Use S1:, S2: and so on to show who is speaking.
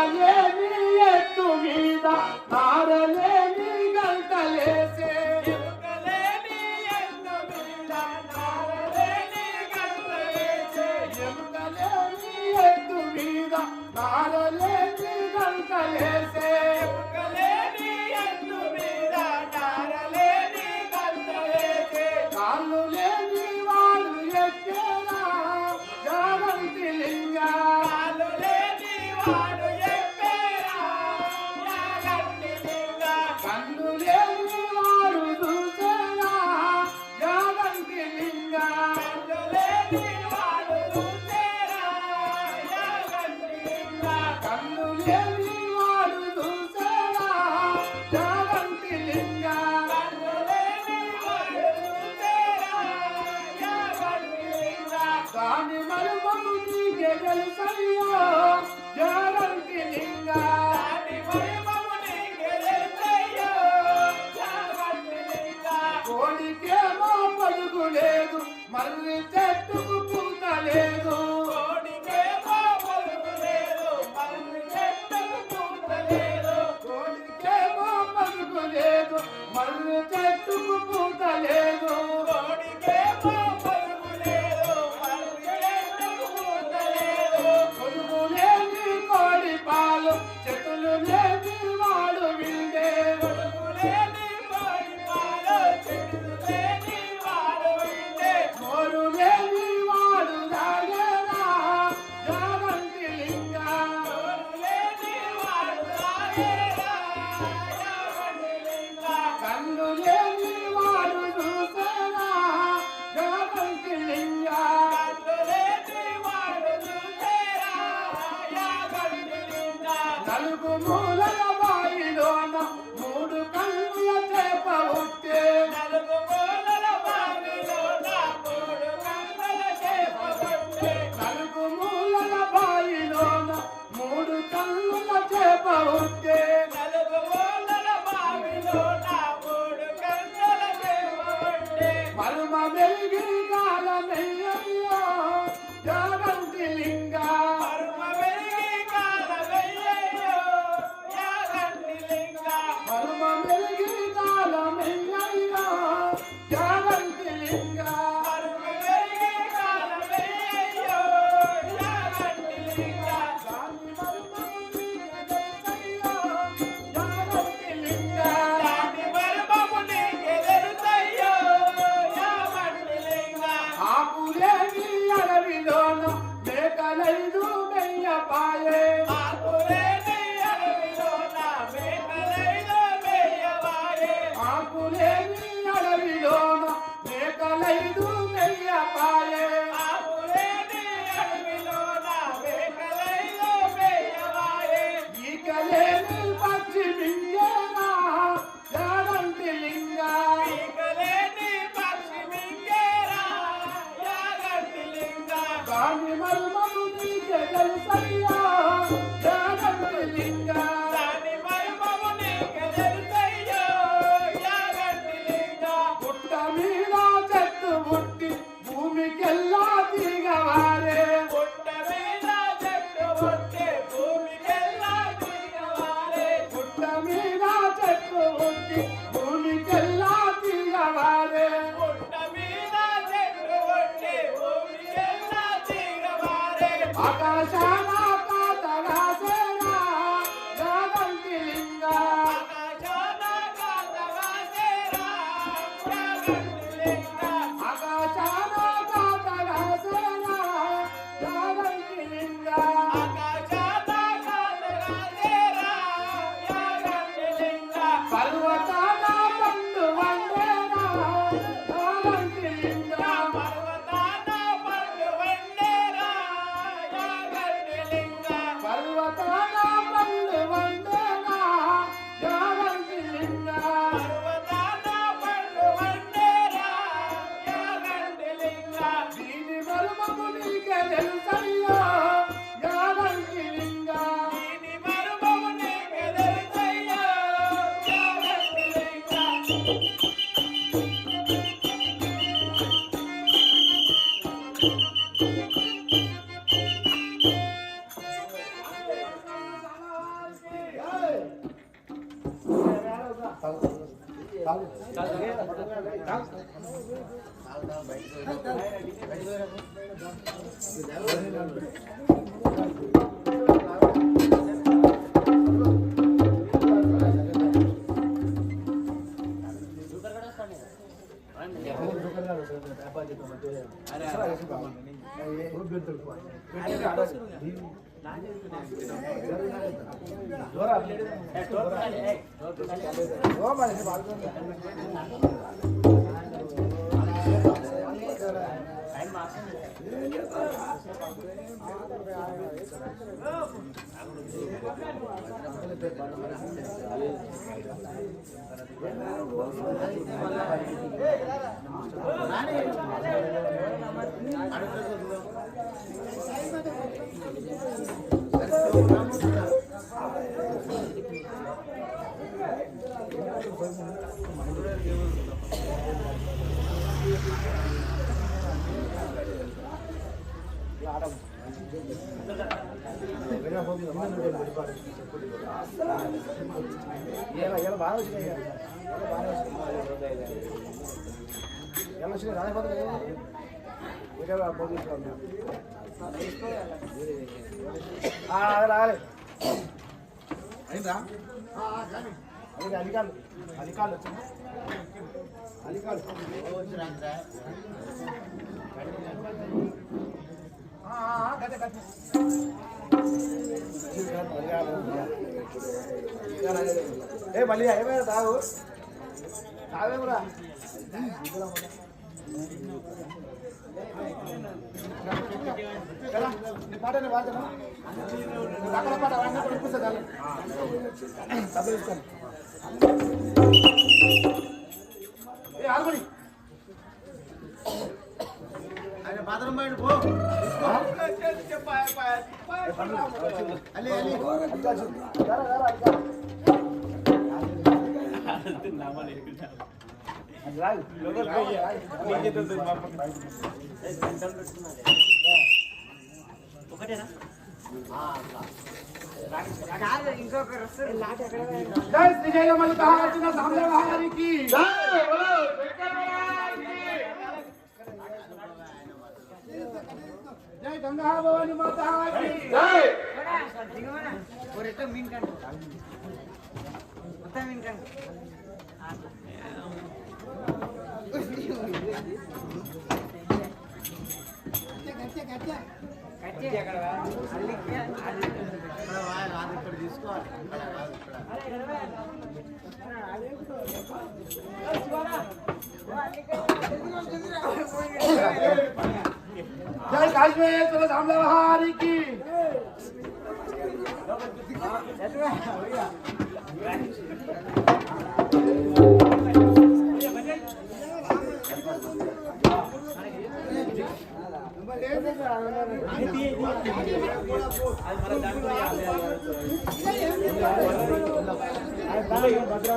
S1: ఎముకలేని ఎత్తు మీద నారలేని గంటలేసే
S2: ఎముకలేని ఎత్తు మీద నారలేని గంటలేసే
S1: ఎముకలేని ఎత్తు మీద నారలేని గంటలేసే
S2: ఎముకలేని ఎత్తు మీద నారలేని గంటలేసే
S1: కాళ్ళు లేని వాడు ఎక్కేరా జాగంటి లింగా
S2: కాలు లేని వాడు ఎక్కేరా యాగంటి లింగా
S1: కన్ను లేని వాడు చూసేరా జాగంటి లింగా
S2: కన్ను లేని వాడు చూసేరా యాగంటి లింగా
S1: కన్ను లేని వాడు చూసేరా జాగంటి లింగా
S2: కన్ను లేని వాడు చూసేరా యాగంటి లింగా
S1: దాని మరుమము నీకే తెలుసయ్యో జాగంటి లింగా
S2: దాని మహిమము నీకే తెలుసయ్యో యాగంటి లింగా
S1: కోడికేమో పలుకు లేదు మర్రి చెట్టుకు పూత లేదు
S2: కోడికేమో పలుకు లేదు మర్రి చెట్టుకు పూత లేదు
S1: కోడికేమో పలుకు లేదు మర్రి చెట్టుకు పూత లేదు
S2: కోడికేమో పలుకు లేదు మర్రి చెట్టుకు పూత లేదు
S1: పొదుగు లేని కోడి పాలు చెట్టులు లేని వాడు విండే
S2: కొడుకు లేని కోడి పాలు చెట్టు లేని వాడు వింటే
S1: నోరు లేని వాడు తాగేరా జాగంటి లింగా
S2: నోరు లేని వాడు తాగేరా యాగంటి లింగా
S1: కన్ను లేని వాడు చూసేరా జాగంటి లింగా
S2: కన్ను లేని వాడు చూసేరా యాగంటి లింగా
S1: నలుగు మూలల బాయిలోన మూడు కన్నుల చేప ఉట్టే
S2: నలుగు మూలల బావిలోన మూడు కన్నుల చేప పట్టే
S1: నలుగు మూలల బాయిలోన మూడు కన్నుల చేప ఉట్టే
S2: నలుగు మూలల బావిలోన మూడు కన్నుల చేప పట్టే
S1: మరుమ వెలిగి కాలమయ్యో జాగంటి లింగా
S2: మరుమ వెలిగి కాలమయ్యయ్యో యాగంటి
S3: అయిందా అలికాలు అలికాలు వచ్చింది అలికాలు ఏ మళ్ళీ ఏమైనా తాగు తాగేమరా కదా నీ పాటని వాడతాను అక్కడ పాట వాడినా కూడా ఇప్పిస్తా చాలు డబ్బులు ఇస్తాను ఏ ఆడుకోని ఆయన బాత్రూమ్ బయట పో అలి అలి
S2: ఒకటేనా
S1: జై శ్రీజయ మల్లికార్జున సామ్రాజ్యానికి జై గంగా భవాని మాతాకి జై జై కాశ్మీర సామ్రాజ్యానికి
S2: భద్ర